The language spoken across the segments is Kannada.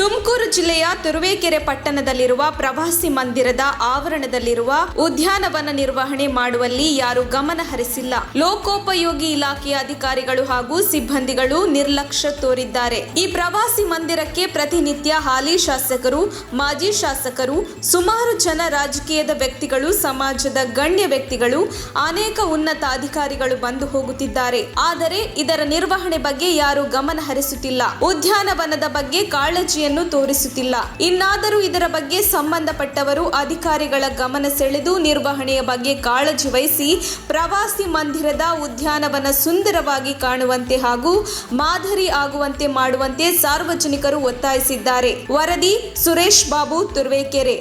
ತುಮಕೂರು ಜಿಲ್ಲೆಯ ತುರುವೇಕೆರೆ ಪಟ್ಟಣದಲ್ಲಿರುವ ಪ್ರವಾಸಿ ಮಂದಿರದ ಆವರಣದಲ್ಲಿರುವ ಉದ್ಯಾನವನ ನಿರ್ವಹಣೆ ಮಾಡುವಲ್ಲಿ ಯಾರು ಗಮನ ಹರಿಸಿಲ್ಲ. ಲೋಕೋಪಯೋಗಿ ಇಲಾಖೆಯ ಅಧಿಕಾರಿಗಳು ಹಾಗೂ ಸಿಬ್ಬಂದಿಗಳು ನಿರ್ಲಕ್ಷ್ಯ ತೋರಿದ್ದಾರೆ. ಈ ಪ್ರವಾಸಿ ಮಂದಿರಕ್ಕೆ ಪ್ರತಿನಿತ್ಯ ಹಾಲಿ ಶಾಸಕರು, ಮಾಜಿ ಶಾಸಕರು, ಸುಮಾರು ಜನ ರಾಜಕೀಯದ ವ್ಯಕ್ತಿಗಳು, ಸಮಾಜದ ಗಣ್ಯ ವ್ಯಕ್ತಿಗಳು, ಅನೇಕ ಉನ್ನತ ಅಧಿಕಾರಿಗಳು ಬಂದು ಹೋಗುತ್ತಿದ್ದಾರೆ. ಆದರೆ ಇದರ ನಿರ್ವಹಣೆ ಬಗ್ಗೆ ಯಾರು ಗಮನ ಹರಿಸುತ್ತಿಲ್ಲ. ಉದ್ಯಾನವನದ ಬಗ್ಗೆ ಕಾಳಜಿಯನ್ನು ತೋರಿಸುತ್ತಿಲ್ಲ. ಇನ್ನಾದರೂ ಇದರ ಬಗ್ಗೆ ಸಂಬಂಧಪಟ್ಟವರು ಅಧಿಕಾರಿಗಳ ಗಮನ ಸೆಳೆದು ನಿರ್ವಹಣೆಯ ಬಗ್ಗೆ ಕಾಳಜಿ ವಹಿಸಿ ಪ್ರವಾಸಿ ಮಂದಿರದ ಉದ್ಯಾನವನ ಸುಂದರವಾಗಿ ಕಾಣುವಂತೆ ಹಾಗೂ ಮಾದರಿ ಆಗುವಂತೆ ಮಾಡುವಂತೆ ಸಾರ್ವಜನಿಕರು ಒತ್ತಾಯಿಸಿದ್ದಾರೆ. ವರದಿ ಸುರೇಶ್ ಬಾಬು, ತುರುವೇಕೆರೆ.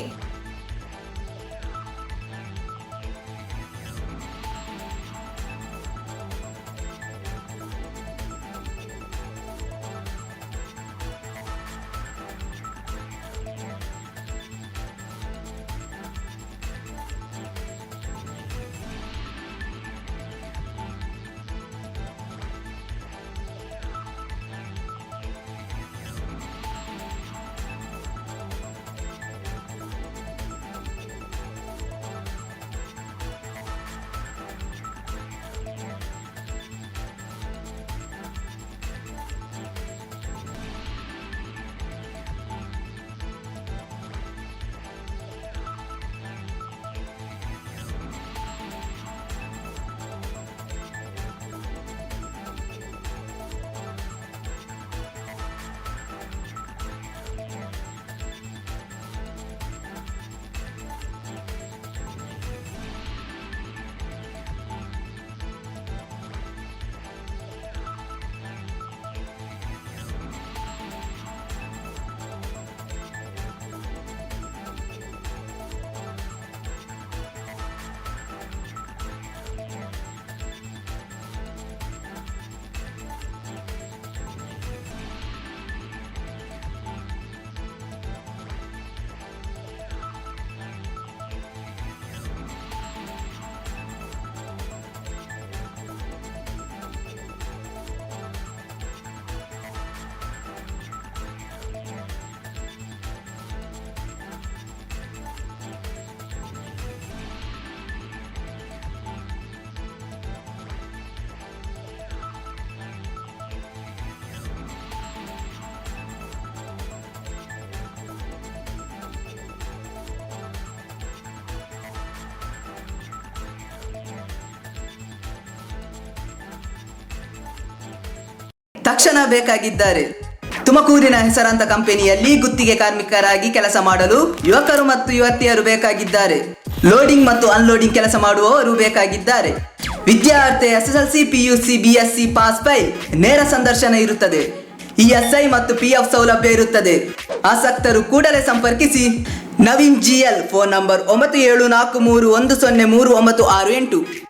ತಕ್ಷಣ ಬೇಕಾಗಿದ್ದಾರೆ. ತುಮಕೂರಿನ ಹೆಸರಾಂತ ಕಂಪನಿಯಲ್ಲಿ ಗುತ್ತಿಗೆ ಕಾರ್ಮಿಕರಾಗಿ ಕೆಲಸ ಮಾಡಲು ಯುವಕರು ಮತ್ತು ಯುವತಿಯರು ಬೇಕಾಗಿದ್ದಾರೆ. ಲೋಡಿಂಗ್ ಮತ್ತು ಅನ್ಲೋಡಿಂಗ್ ಕೆಲಸ ಮಾಡುವವರು ಬೇಕಾಗಿದ್ದಾರೆ. ವಿದ್ಯಾರ್ಥಿ SSLC, PUC, BSc pass by ನೇರ ಸಂದರ್ಶನ ಇರುತ್ತದೆ. ESI ಮತ್ತು PF ಸೌಲಭ್ಯ ಇರುತ್ತದೆ. ಆಸಕ್ತರು ಕೂಡಲೇ ಸಂಪರ್ಕಿಸಿ. Naveen GL, phone number 9743103968.